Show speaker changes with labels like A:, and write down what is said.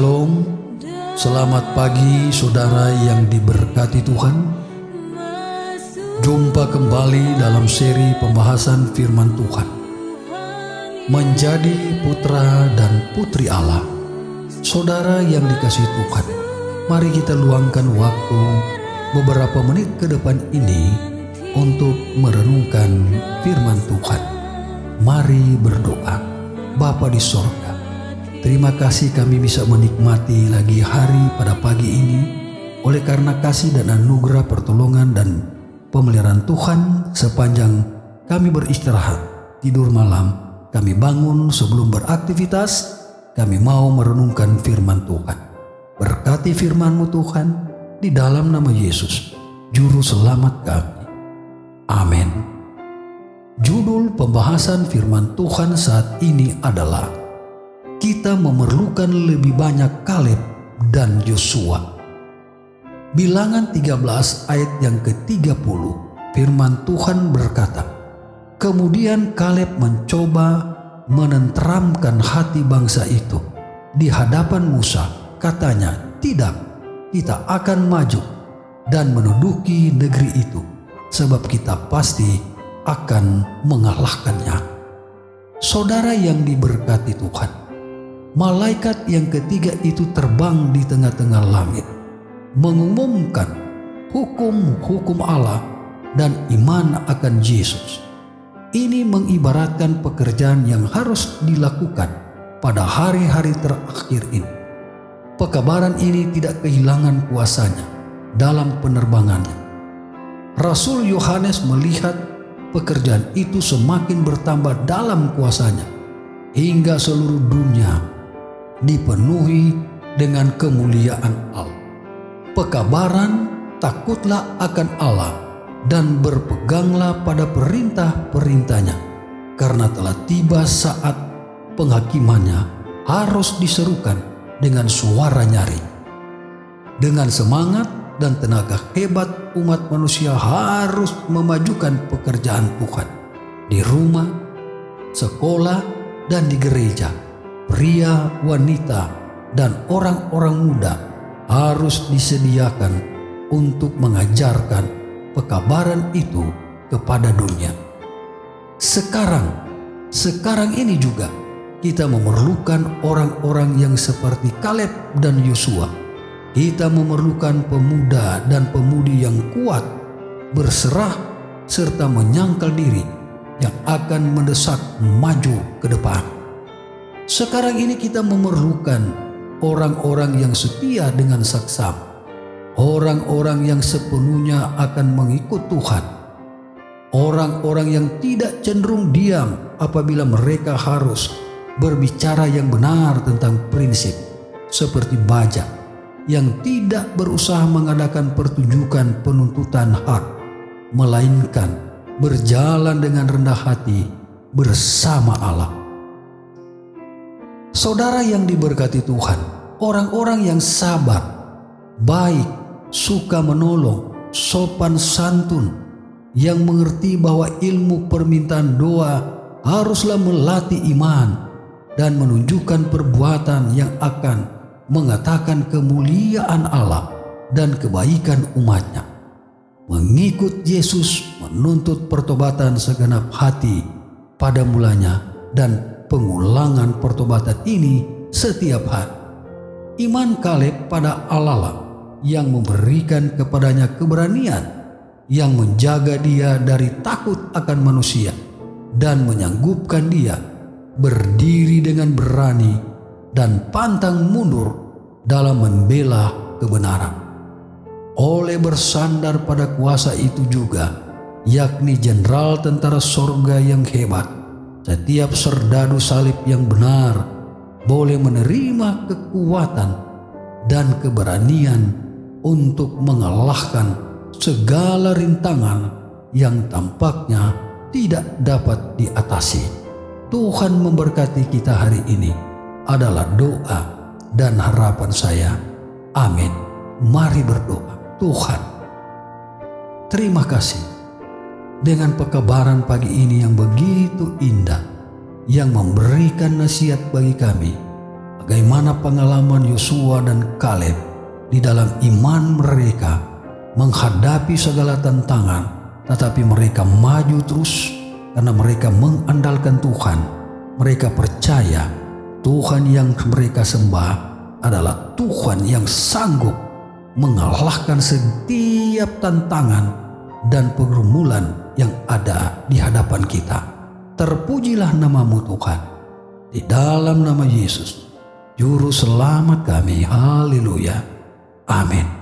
A: Shalom, selamat pagi saudara yang diberkati Tuhan. Jumpa kembali dalam seri pembahasan firman Tuhan. Menjadi putra dan putri Allah. Saudara yang dikasihi Tuhan, mari kita luangkan waktu beberapa menit ke depan ini untuk merenungkan firman Tuhan. Mari berdoa. Bapa di sorga, terima kasih kami bisa menikmati lagi hari pada pagi ini oleh karena kasih dan anugerah pertolongan dan pemeliharaan Tuhan sepanjang kami beristirahat, tidur malam, kami bangun sebelum beraktivitas, kami mau merenungkan firman Tuhan. Berkati firman-Mu Tuhan, di dalam nama Yesus, Juru Selamat kami. Amin. Judul pembahasan firman Tuhan saat ini adalah kita memerlukan lebih banyak Kaleb dan Yosua. Bilangan 13 ayat yang ke-30, firman Tuhan berkata, kemudian Kaleb mencoba menenteramkan hati bangsa itu di hadapan Musa. Katanya, tidak, kita akan maju dan menduduki negeri itu, sebab kita pasti akan mengalahkannya. Saudara yang diberkati Tuhan, malaikat yang ketiga itu terbang di tengah-tengah langit, mengumumkan hukum-hukum Allah dan iman akan Yesus. Ini mengibaratkan pekerjaan yang harus dilakukan pada hari-hari terakhir ini. Pekabaran ini tidak kehilangan kuasanya dalam penerbangannya. Rasul Yohanes melihat pekerjaan itu semakin bertambah dalam kuasanya, hingga seluruh dunia dipenuhi dengan kemuliaan Allah. Pekabaran, takutlah akan Allah dan berpeganglah pada perintah-perintahnya, karena telah tiba saat penghakimannya harus diserukan dengan suara nyaring. Dengan semangat dan tenaga hebat, umat manusia harus memajukan pekerjaan Tuhan di rumah, sekolah, dan di gereja. Pria, wanita, dan orang-orang muda harus disediakan untuk mengajarkan pekabaran itu kepada dunia. Sekarang ini juga kita memerlukan orang-orang yang seperti Kaleb dan Yosua. Kita memerlukan pemuda dan pemudi yang kuat, berserah, serta menyangkal diri yang akan mendesak maju ke depan. Sekarang ini kita memerlukan orang-orang yang setia dengan saksam, orang-orang yang sepenuhnya akan mengikut Tuhan, orang-orang yang tidak cenderung diam apabila mereka harus berbicara yang benar tentang prinsip, seperti baja yang tidak berusaha mengadakan pertunjukan penuntutan hak, melainkan berjalan dengan rendah hati bersama Allah. Saudara yang diberkati Tuhan, orang-orang yang sabar, baik, suka menolong, sopan santun, yang mengerti bahwa ilmu permintaan doa haruslah melatih iman dan menunjukkan perbuatan yang akan mengatakan kemuliaan Allah dan kebaikan umatnya. Mengikut Yesus menuntut pertobatan segenap hati pada mulanya dan pengulangan pertobatan ini setiap hari. Iman Kaleb pada Allah lah yang memberikan kepadanya keberanian, yang menjaga dia dari takut akan manusia dan menyanggupkan dia berdiri dengan berani dan pantang mundur dalam membela kebenaran. Oleh bersandar pada kuasa itu juga, yakni jenderal tentara sorga yang hebat, setiap serdadu salib yang benar boleh menerima kekuatan dan keberanian untuk mengalahkan segala rintangan yang tampaknya tidak dapat diatasi. Tuhan memberkati kita hari ini adalah doa dan harapan saya. Amin. Mari berdoa. Tuhan, terima kasih dengan pekabaran pagi ini yang begitu indah, yang memberikan nasihat bagi kami bagaimana pengalaman Yosua dan Kaleb di dalam iman mereka menghadapi segala tantangan, tetapi mereka maju terus karena mereka mengandalkan Tuhan. Mereka percaya Tuhan yang mereka sembah adalah Tuhan yang sanggup mengalahkan setiap tantangan dan pergumulan yang ada di hadapan kita. Terpujilah nama-Mu Tuhan. Di dalam nama Yesus, Juru Selamat kami. Haleluya. Amin.